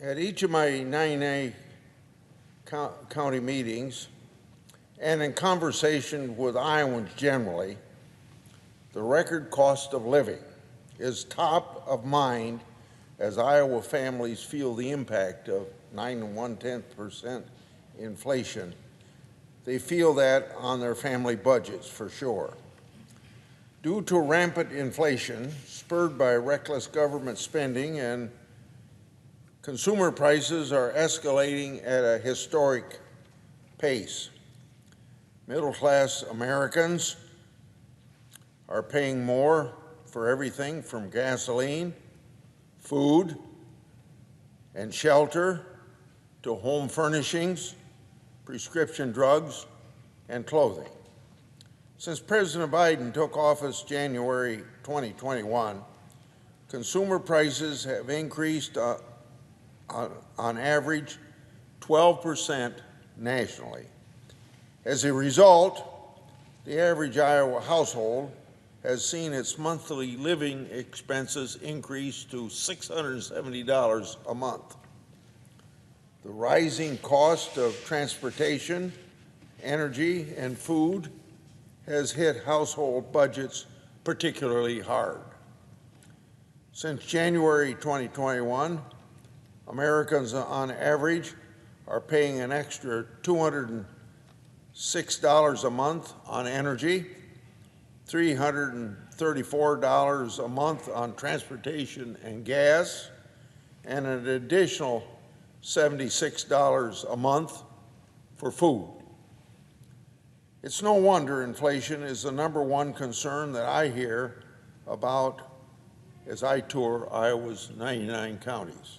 At each of my 9A county meetings and in conversation with Iowans generally, the record cost of living is top of mind as Iowa families feel the impact of 9 1/10% inflation. They feel that on their family budgets for sure. Due to rampant inflation spurred by reckless government spending, and consumer prices are escalating at a historic pace. Middle-class Americans are paying more for everything from gasoline, food, and shelter to home furnishings, prescription drugs, and clothing. Since President Biden took office January 2021, consumer prices have increased on average 12% nationally. As a result, the average Iowa household has seen its monthly living expenses increase to $670 a month. The rising cost of transportation, energy, and food has hit household budgets particularly hard. Since January 2021, Americans on average are paying an extra $206 a month on energy, $334 a month on transportation and gas, and an additional $76 a month for food. It's no wonder inflation is the #1 concern that I hear about as I tour Iowa's 99 counties.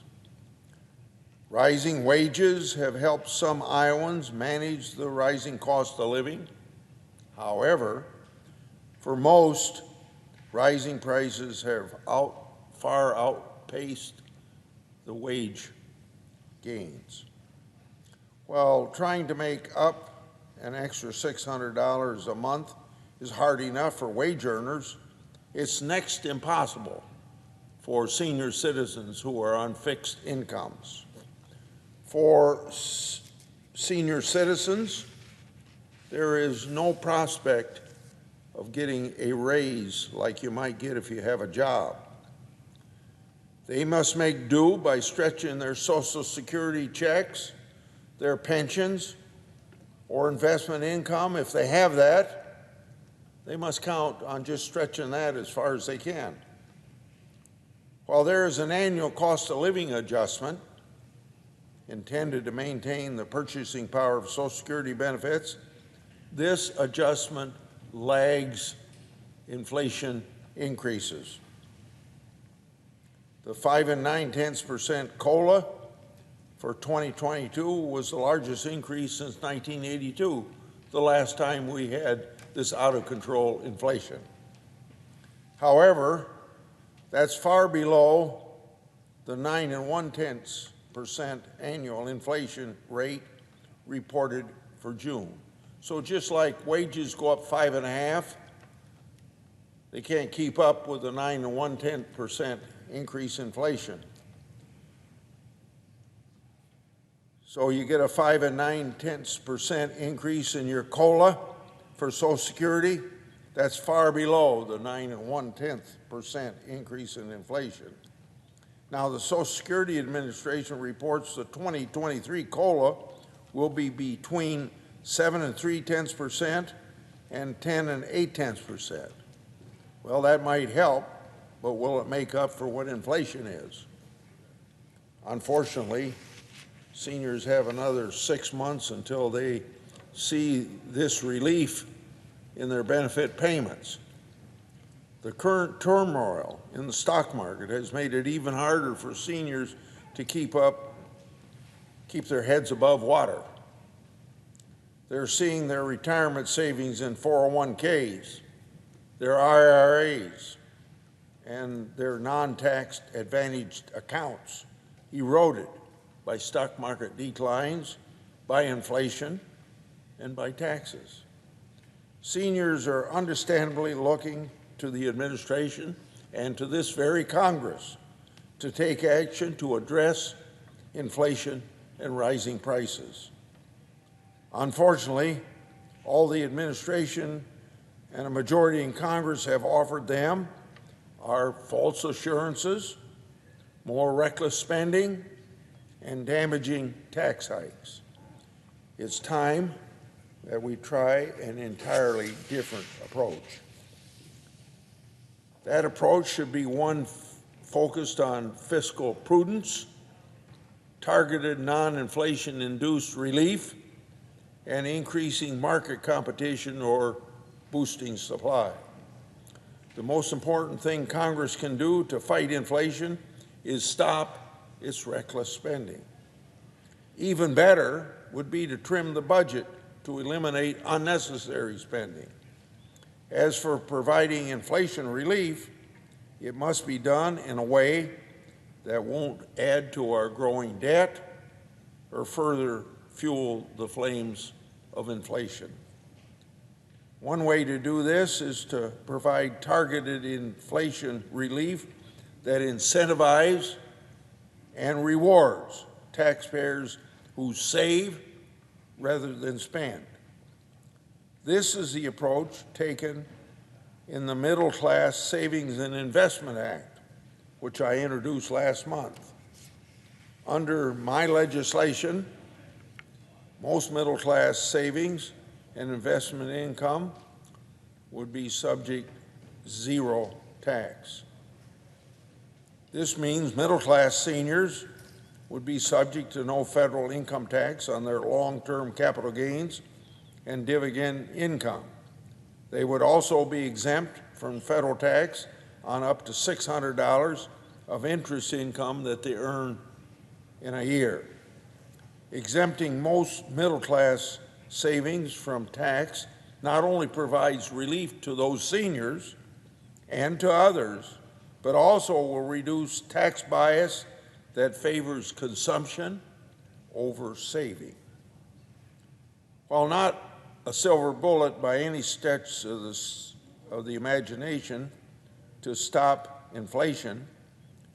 Rising wages have helped some Iowans manage the rising cost of living. However, for most, rising prices have far outpaced the wage gains. While trying to make up an extra $600 a month is hard enough for wage earners, it's next impossible for senior citizens who are on fixed incomes. For senior citizens, there is no prospect of getting a raise like you might get if you have a job. They must make do by stretching their Social Security checks, their pensions, or investment income. If they have that, they must count on just stretching that as far as they can. While there is an annual cost of living adjustment intended to maintain the purchasing power of Social Security benefits, this adjustment lags inflation increases. The 5 9/10% COLA for 2022 was the largest increase since 1982, the last time we had this out-of-control inflation. However, that's far below the 9 1/10% annual inflation rate reported for June. So just like wages go up 5.5%, they can't keep up with the 9 1/10% increase inflation. So you get a 5 9/10% increase in your COLA for Social Security. That's far below the 9 1/10% increase in inflation. Now, the Social Security Administration reports the 2023 COLA will be between 7 3/10% and 10 8/10%. Well, that might help, but will it make up for what inflation is? Unfortunately, seniors have another 6 months until they see this relief in their benefit payments. The current turmoil in the stock market has made it even harder for seniors to keep their heads above water. They're seeing their retirement savings in 401ks, their IRAs, and their non-tax advantaged accounts eroded by stock market declines, by inflation, and by taxes. Seniors are understandably looking to the administration and to this very Congress to take action to address inflation and rising prices. Unfortunately, all the administration and a majority in Congress have offered them are false assurances, more reckless spending, and damaging tax hikes. It's time that we try an entirely different approach. That approach should be one focused on fiscal prudence, targeted non-inflation-induced relief, and increasing market competition or boosting supply. The most important thing Congress can do to fight inflation is stop its reckless spending. Even better would be to trim the budget to eliminate unnecessary spending. As for providing inflation relief, it must be done in a way that won't add to our growing debt or further fuel the flames of inflation. One way to do this is to provide targeted inflation relief that incentivizes and rewards taxpayers who save rather than spend. This is the approach taken in the Middle Class Savings and Investment Act, which I introduced last month. Under my legislation, most middle-class savings and investment income would be subject to zero tax. This means middle-class seniors would be subject to no federal income tax on their long-term capital gains and dividend income. They would also be exempt from federal tax on up to $600 of interest income that they earn in a year. Exempting most middle-class savings from tax not only provides relief to those seniors and to others, but also will reduce tax bias that favors consumption over saving. While not a silver bullet by any stretch of the imagination to stop inflation,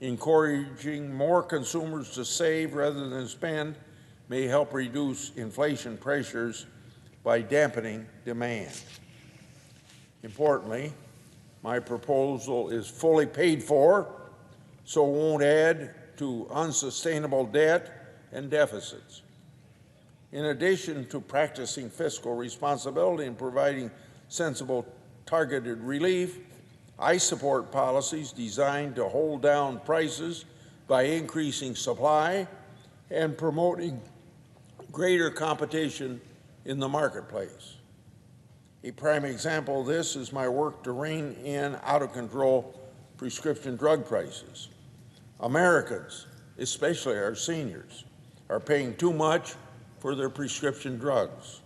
encouraging more consumers to save rather than spend may help reduce inflation pressures by dampening demand. Importantly, my proposal is fully paid for, so it won't add to unsustainable debt and deficits. In addition to practicing fiscal responsibility and providing sensible targeted relief, I support policies designed to hold down prices by increasing supply and promoting greater competition in the marketplace. A prime example of this is my work to rein in out-of-control prescription drug prices. Americans, especially our seniors, are paying too much for their prescription drugs.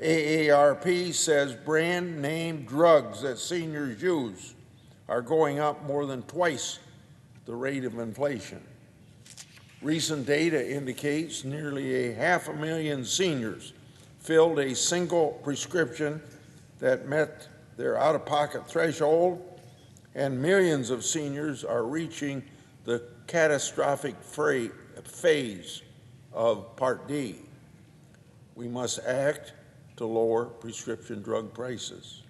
AARP says brand name drugs that seniors use are going up more than twice the rate of inflation. Recent data indicates nearly 500,000 seniors filled a single prescription that met their out-of-pocket threshold, and millions of seniors are reaching the catastrophic phase of Part D. We must act to lower prescription drug prices.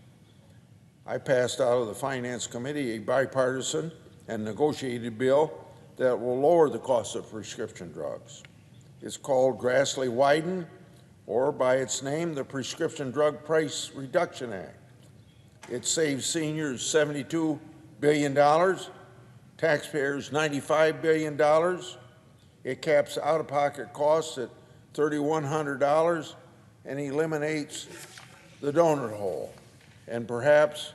I passed out of the Finance Committee a bipartisan and negotiated bill that will lower the cost of prescription drugs. It's called Grassley-Wyden, or by its name, the Prescription Drug Price Reduction Act. It saves seniors $72 billion, taxpayers $95 billion. It caps out-of-pocket costs at $3,100 and eliminates the donut hole. And perhaps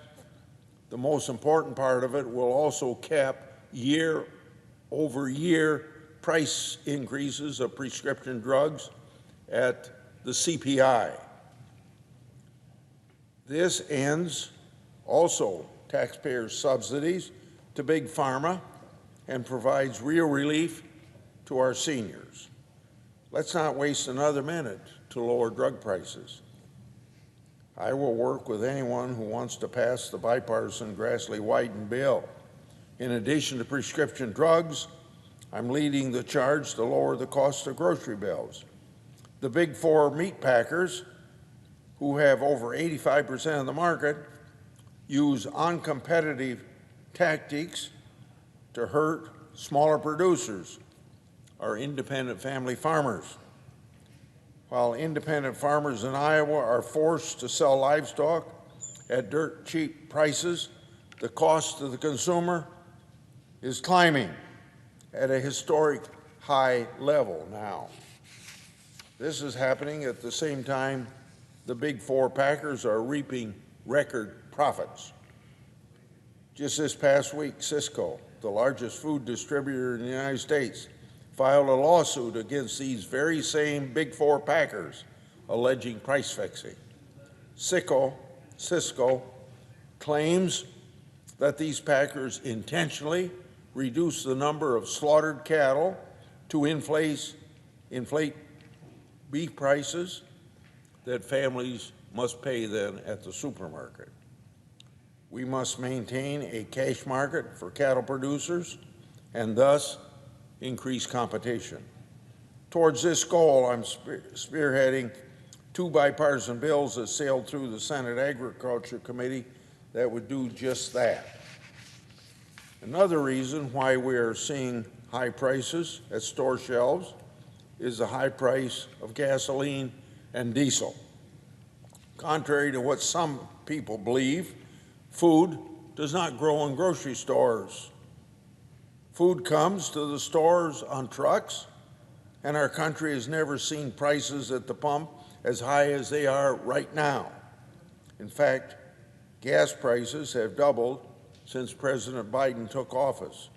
the most important part of it will also cap year-over-year price increases of prescription drugs at the CPI. This ends also taxpayers' subsidies to big pharma and provides real relief to our seniors. Let's not waste another minute to lower drug prices. I will work with anyone who wants to pass the bipartisan Grassley-Wyden bill. In addition to prescription drugs, I'm leading the charge to lower the cost of grocery bills. The big four meat packers, who have over 85% of the market, use uncompetitive tactics to hurt smaller producers, our independent family farmers. While independent farmers in Iowa are forced to sell livestock at dirt cheap prices, the cost to the consumer is climbing at a historic high level now. This is happening at the same time the big four packers are reaping record profits. Just this past week, Sysco, the largest food distributor in the United States, filed a lawsuit against these very same big four packers, alleging price fixing. Sysco claims that these packers intentionally reduce the number of slaughtered cattle to inflate beef prices that families must pay then at the supermarket. We must maintain a cash market for cattle producers and thus increase competition. Towards this goal, I'm spearheading two bipartisan bills that sailed through the Senate Agriculture Committee that would do just that. Another reason why we are seeing high prices at store shelves is the high price of gasoline and diesel. Contrary to what some people believe, food does not grow in grocery stores. Food comes to the stores on trucks, and our country has never seen prices at the pump as high as they are right now. In fact, gas prices have doubled since President Biden took office.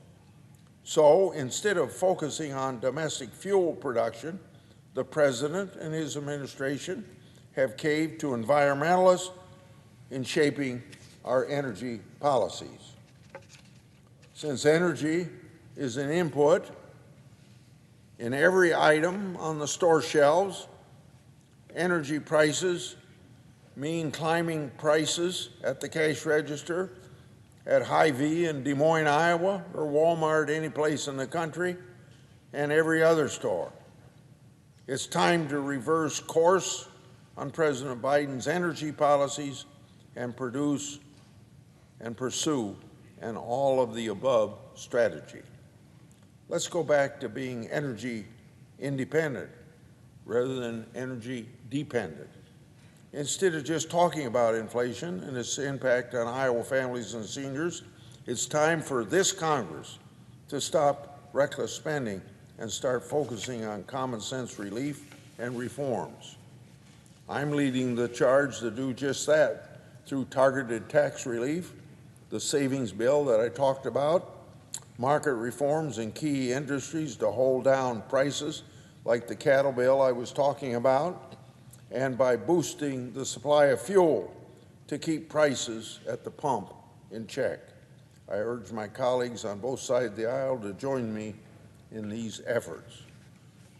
So instead of focusing on domestic fuel production, the president and his administration have caved to environmentalists in shaping our energy policies. Since energy is an input in every item on the store shelves, energy prices mean climbing prices at the cash register at Hy-Vee in Des Moines, Iowa, or Walmart any place in the country, and every other store. It's time to reverse course on President Biden's energy policies and pursue an all-of-the-above strategy. Let's go back to being energy independent rather than energy dependent. Instead of just talking about inflation and its impact on Iowa families and seniors, it's time for this Congress to stop reckless spending and start focusing on common sense relief and reforms. I'm leading the charge to do just that through targeted tax relief, the savings bill that I talked about, market reforms in key industries to hold down prices like the cattle bill I was talking about, and by boosting the supply of fuel to keep prices at the pump in check. I urge my colleagues on both sides of the aisle to join me in these efforts.